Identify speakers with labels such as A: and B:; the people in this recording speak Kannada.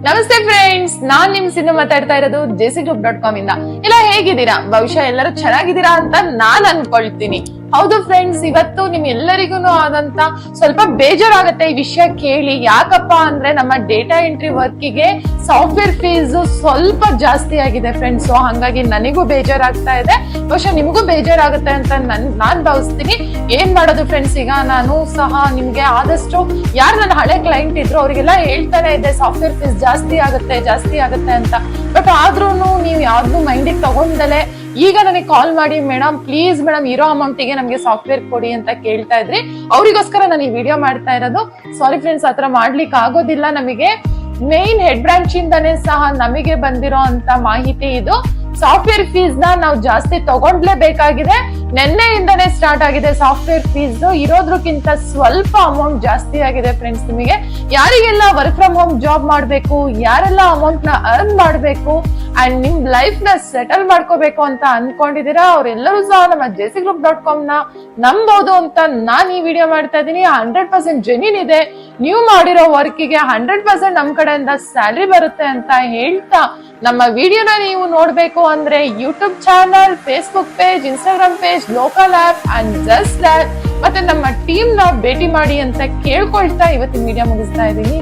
A: ನಮಸ್ತೆ ಫ್ರೆಂಡ್ಸ್, ನಾನ್ ನಿಮ್ ಸಿಂಧು ಮಾತಾಡ್ತಾ ಇರೋದು jcgroup.com ಇಂದ. ಎಲ್ಲ ಹೇಗಿದ್ದೀರಾ? ಬಹುಶಃ ಎಲ್ಲರೂ ಚೆನ್ನಾಗಿದ್ದೀರಾ ಅಂತ ನಾನ್ ಅನ್ಕೊಳ್ತೀನಿ. ಹೌದು ಫ್ರೆಂಡ್ಸ್, ಇವತ್ತು ನಿಮ್ ಎಲ್ಲರಿಗೂ ಆದಂತ ಸ್ವಲ್ಪ ಬೇಜಾರಾಗತ್ತೆ ಈ ವಿಷಯ ಕೇಳಿ. ಯಾಕಪ್ಪ ಅಂದ್ರೆ ನಮ್ಮ ಡೇಟಾ ಎಂಟ್ರಿ ವರ್ಕಿಗೆ ಸಾಫ್ಟ್ವೇರ್ ಫೀಸ್ ಸ್ವಲ್ಪ ಜಾಸ್ತಿ ಆಗಿದೆ ಫ್ರೆಂಡ್ಸ್. ಸೊ ಹಂಗಾಗಿ ನನಗೂ ಬೇಜಾರಾಗ್ತಾ ಇದೆ, ಬಹುಶಃ ನಿಮಗೂ ಬೇಜಾರಾಗುತ್ತೆ ಅಂತ ನಾನ್ ಭಾವಿಸ್ತೀನಿ. ಏನ್ ಮಾಡೋದು ಫ್ರೆಂಡ್ಸ್, ಈಗ ನಾನು ಸಹ ನಿಮ್ಗೆ ಆದಷ್ಟು ಯಾರು ನನ್ನ ಹಳೆ ಕ್ಲೈಂಟ್ ಇದ್ರು ಅವರಿಗೆಲ್ಲ ಹೇಳ್ತಾನೆ ಇದ್ದೆ ಸಾಫ್ಟ್ವೇರ್ ಫೀಸ್ ಜಾಸ್ತಿ ಆಗುತ್ತೆ ಅಂತ. ಬಟ್ ಆದ್ರೂ ನೀವು ಯಾವ್ದು ಮೈಂಡಿಗೆ ತಗೊಂಡಲೆ ಈಗ ನನಗೆ ಕಾಲ್ ಮಾಡಿ ಮೇಡಮ್ ಪ್ಲೀಸ್ ಮೇಡಮ್ ಇರೋ ಅಮೌಂಟಿಗೆ ನಮ್ಗೆ ಸಾಫ್ಟ್ವೇರ್ ಕೊಡಿ ಅಂತ ಕೇಳ್ತಾ ಇದ್ರಿ. ಅವರಿಗೋಸ್ಕರ ನಾನು ಈ ವಿಡಿಯೋ ಮಾಡ್ತಾ ಇರೋದು. ಸಾರಿ ಫ್ರೆಂಡ್ಸ್, ಆತರ ಮಾಡ್ಲಿಕ್ಕೆ ಆಗೋದಿಲ್ಲ. ನಮಗೆ ಮೇನ್ ಹೆಡ್ ಬ್ರಾಂಚ್ ಇಂದಾನೇ ಸಹ ನಮಗೆ ಬಂದಿರೋ ಅಂತ ಮಾಹಿತಿ ಇದು. ಸಾಫ್ಟ್ವೇರ್ ಫೀಸ್ ನಾವು ಜಾಸ್ತಿ ತಗೊಂಡ್ಲೇಬೇಕಾಗಿದೆ. ನಿನ್ನೆಯಿಂದನೇ ಸ್ಟಾರ್ಟ್ ಆಗಿದೆ ಸಾಫ್ಟ್ವೇರ್ ಫೀಸ್. ಇರೋದ್ರಕ್ಕಿಂತ ಸ್ವಲ್ಪ ಅಮೌಂಟ್ ಜಾಸ್ತಿ ಆಗಿದೆ ಫ್ರೆಂಡ್ಸ್. ನಿಮಗೆ ಯಾರಿಗೆಲ್ಲ ವರ್ಕ್ ಫ್ರಮ್ ಹೋಮ್ ಜಾಬ್ ಮಾಡ್ಬೇಕು, ಯಾರೆಲ್ಲ ಅಮೌಂಟ್ ನ ಅರ್ನ್ ಮಾಡ್ಬೇಕು ಅಂಡ್ ನಿಮ್ ಲೈಫ್ ನ ಸೆಟಲ್ ಮಾಡ್ಕೋಬೇಕು ಅಂತ ಅನ್ಕೊಂಡಿದೀರಾ, ಅವರೆಲ್ಲರೂ ಸಹ ನಮ್ಮ jcgroup.com ನ ನಂಬೋದು ಅಂತ ನಾನ್ ಈ ವಿಡಿಯೋ ಮಾಡ್ತಾ ಇದೀನಿ. 100% ಜೆನ್ಯೂನ್ ಇದೆ. ನೀವು ಮಾಡಿರೋ ವರ್ಕಿಗೆ 100% ನಮ್ ಕಡೆಯಿಂದ ಸ್ಯಾಲರಿ ಬರುತ್ತೆ ಅಂತ ಹೇಳ್ತಾ, ನಮ್ಮ ವಿಡಿಯೋನ ನೀವು ನೋಡ್ಬೇಕು ಅಂದ್ರೆ YouTube channel, Facebook page, Instagram page, local app and just lab ಮತ್ತೆ ನಮ್ಮ ಟೀಮ್ ನ ಭೇಟಿ ಮಾಡಿ ಅಂತ ಕೇಳ್ಕೊಳ್ತಾ ಇವತ್ತಿನ ವಿಡಿಯೋ ಮುಗಿಸ್ತಾ ಇದೀನಿ.